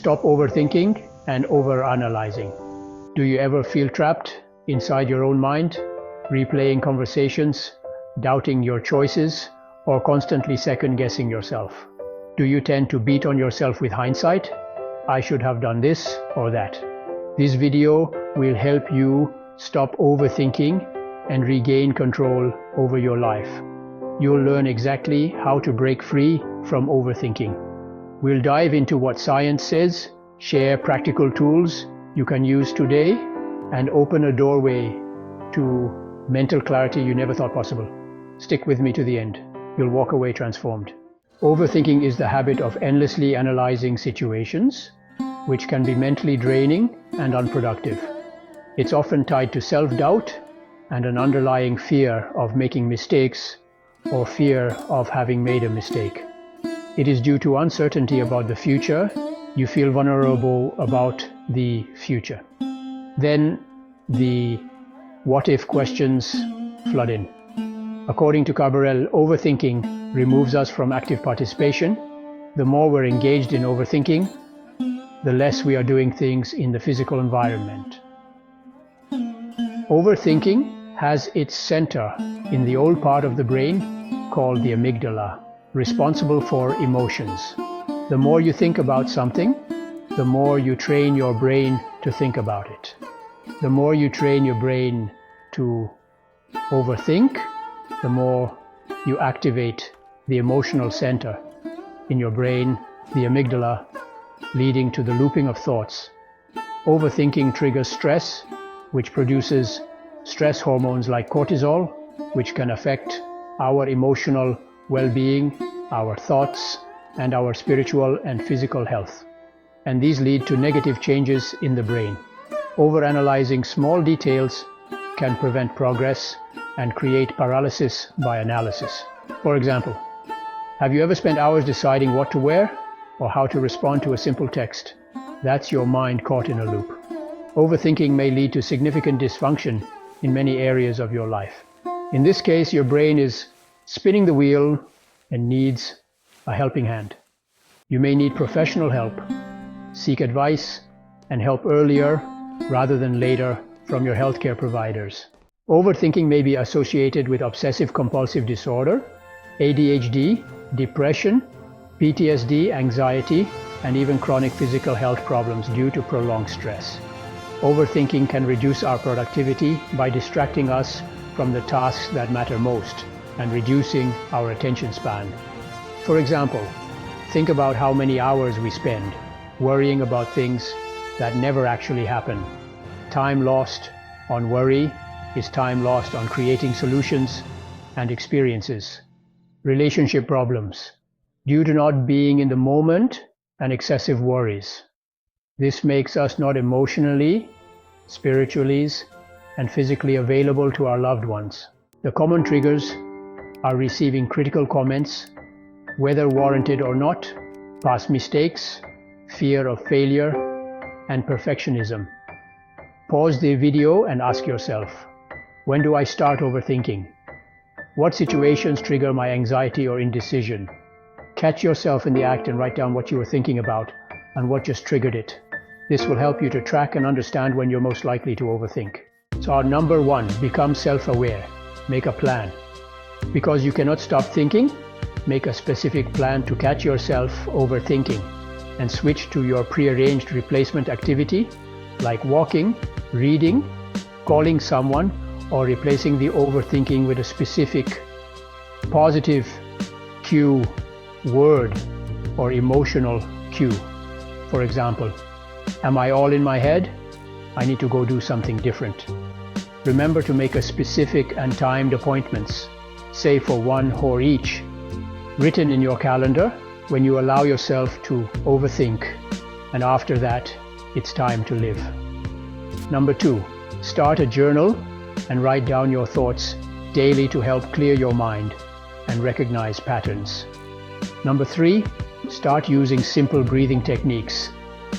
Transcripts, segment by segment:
Stop overthinking and overanalyzing. Do you ever feel trapped inside your own mind, replaying conversations, doubting your choices, or constantly second-guessing yourself? Do you tend to beat on yourself with hindsight? I should have done this or that. This video will help you stop overthinking and regain control over your life. You'll learn exactly how to break free from overthinking. We'll dive into what science says, share practical tools you can use today, and open a doorway to mental clarity you never thought possible. Stick with me to the end. You'll walk away transformed. Overthinking is the habit of endlessly analyzing situations, which can be mentally draining and unproductive. It's often tied to self-doubt and an underlying fear of making mistakes or fear of having made a mistake. It is due to uncertainty about the future. You feel vulnerable about the future. Then the what-if questions flood in. According to Cabral, overthinking removes us from active participation. The more we're engaged in overthinking, the less we are doing things in the physical environment. Overthinking has its center in the old part of the brain called the amygdala, responsible for emotions. The more you think about something, the more you train your brain to think about it. The more you train your brain to overthink, the more you activate the emotional center in your brain, the amygdala, leading to the looping of thoughts. Overthinking triggers stress, which produces stress hormones like cortisol, which can affect our emotional well-being, our thoughts, and our spiritual and physical health. And these lead to negative changes in the brain. Overanalyzing small details can prevent progress and create paralysis by analysis. For example, have you ever spent hours deciding what to wear or how to respond to a simple text? That's your mind caught in a loop. Overthinking may lead to significant dysfunction in many areas of your life. In this case, your brain is spinning the wheel and needs a helping hand. You may need professional help. Seek advice and help earlier rather than later from your healthcare providers. Overthinking may be associated with obsessive-compulsive disorder, ADHD, depression, PTSD, anxiety, and even chronic physical health problems due to prolonged stress. Overthinking can reduce our productivity by distracting us from the tasks that matter most and reducing our attention span. For example, think about how many hours we spend worrying about things that never actually happen. Time lost on worry is time lost on creating solutions and experiences. Relationship problems, due to not being in the moment and excessive worries. This makes us not emotionally, spiritually, and physically available to our loved ones. The common triggers are receiving critical comments, whether warranted or not, past mistakes, fear of failure, and perfectionism. Pause the video and ask yourself, when do I start overthinking? What situations trigger my anxiety or indecision? Catch yourself in the act and write down what you were thinking about and what just triggered it. This will help you to track and understand when you're most likely to overthink. So our number one, become self-aware. Make a plan. Because you cannot stop thinking, make a specific plan to catch yourself overthinking and switch to your prearranged replacement activity like walking, reading, calling someone, or replacing the overthinking with a specific positive cue word or emotional cue. For example, am I all in my head? I need to go do something different. Remember to make a specific and timed appointments, say for 1 or each, written in your calendar when you allow yourself to overthink, and after that, it's time to live. Number 2, start a journal and write down your thoughts daily to help clear your mind and recognize patterns. Number 3, start using simple breathing techniques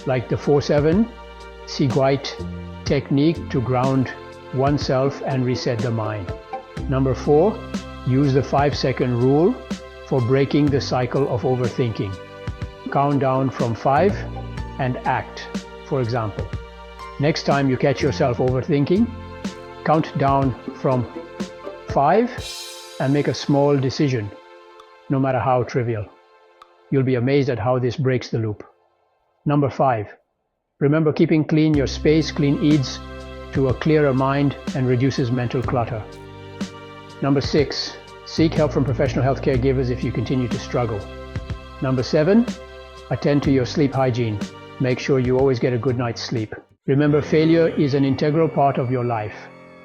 like the 4-7 Sigwait technique to ground oneself and reset the mind. Number 4, use the 5-second rule for breaking the cycle of overthinking. Count down from 5 and act. For example, next time you catch yourself overthinking, count down from 5 and make a small decision, no matter how trivial. You'll be amazed at how this breaks the loop. Number 5, remember keeping clean your space. Clean leads to a clearer mind and reduces mental clutter. Number 6, seek help from professional healthcare givers if you continue to struggle. Number 7, attend to your sleep hygiene. Make sure you always get a good night's sleep. Remember, failure is an integral part of your life,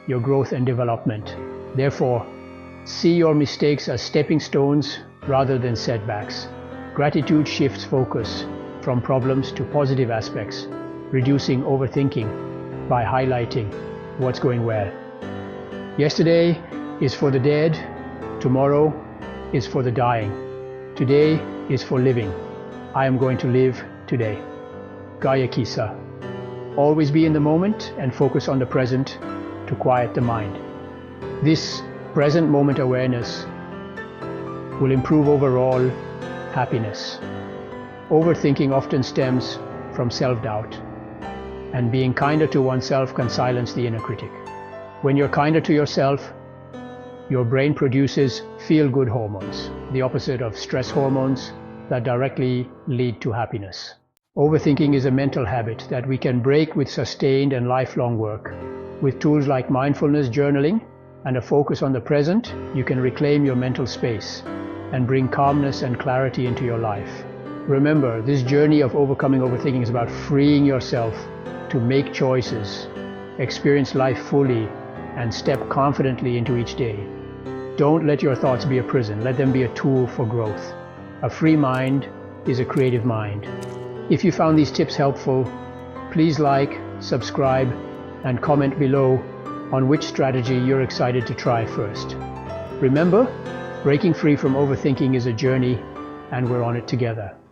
your growth and development. Therefore, see your mistakes as stepping stones rather than setbacks. Gratitude shifts focus from problems to positive aspects, reducing overthinking by highlighting what's going well. Yesterday is for the dead, tomorrow is for the dying, today is for living. I am going to live today. Gaya Kisa. Always be in the moment and focus on the present to quiet the mind. This present moment awareness will improve overall happiness. Overthinking often stems from self-doubt, and being kinder to oneself can silence the inner critic. When you're kinder to yourself, your brain produces feel-good hormones, the opposite of stress hormones that directly lead to happiness. Overthinking is a mental habit that we can break with sustained and lifelong work. With tools like mindfulness, journaling, and a focus on the present, you can reclaim your mental space and bring calmness and clarity into your life. Remember, this journey of overcoming overthinking is about freeing yourself to make choices, experience life fully, and step confidently into each day. Don't let your thoughts be a prison. Let them be a tool for growth. A free mind is a creative mind. If you found these tips helpful, please like, subscribe, and comment below on which strategy you're excited to try first. Remember, breaking free from overthinking is a journey, and we're on it together.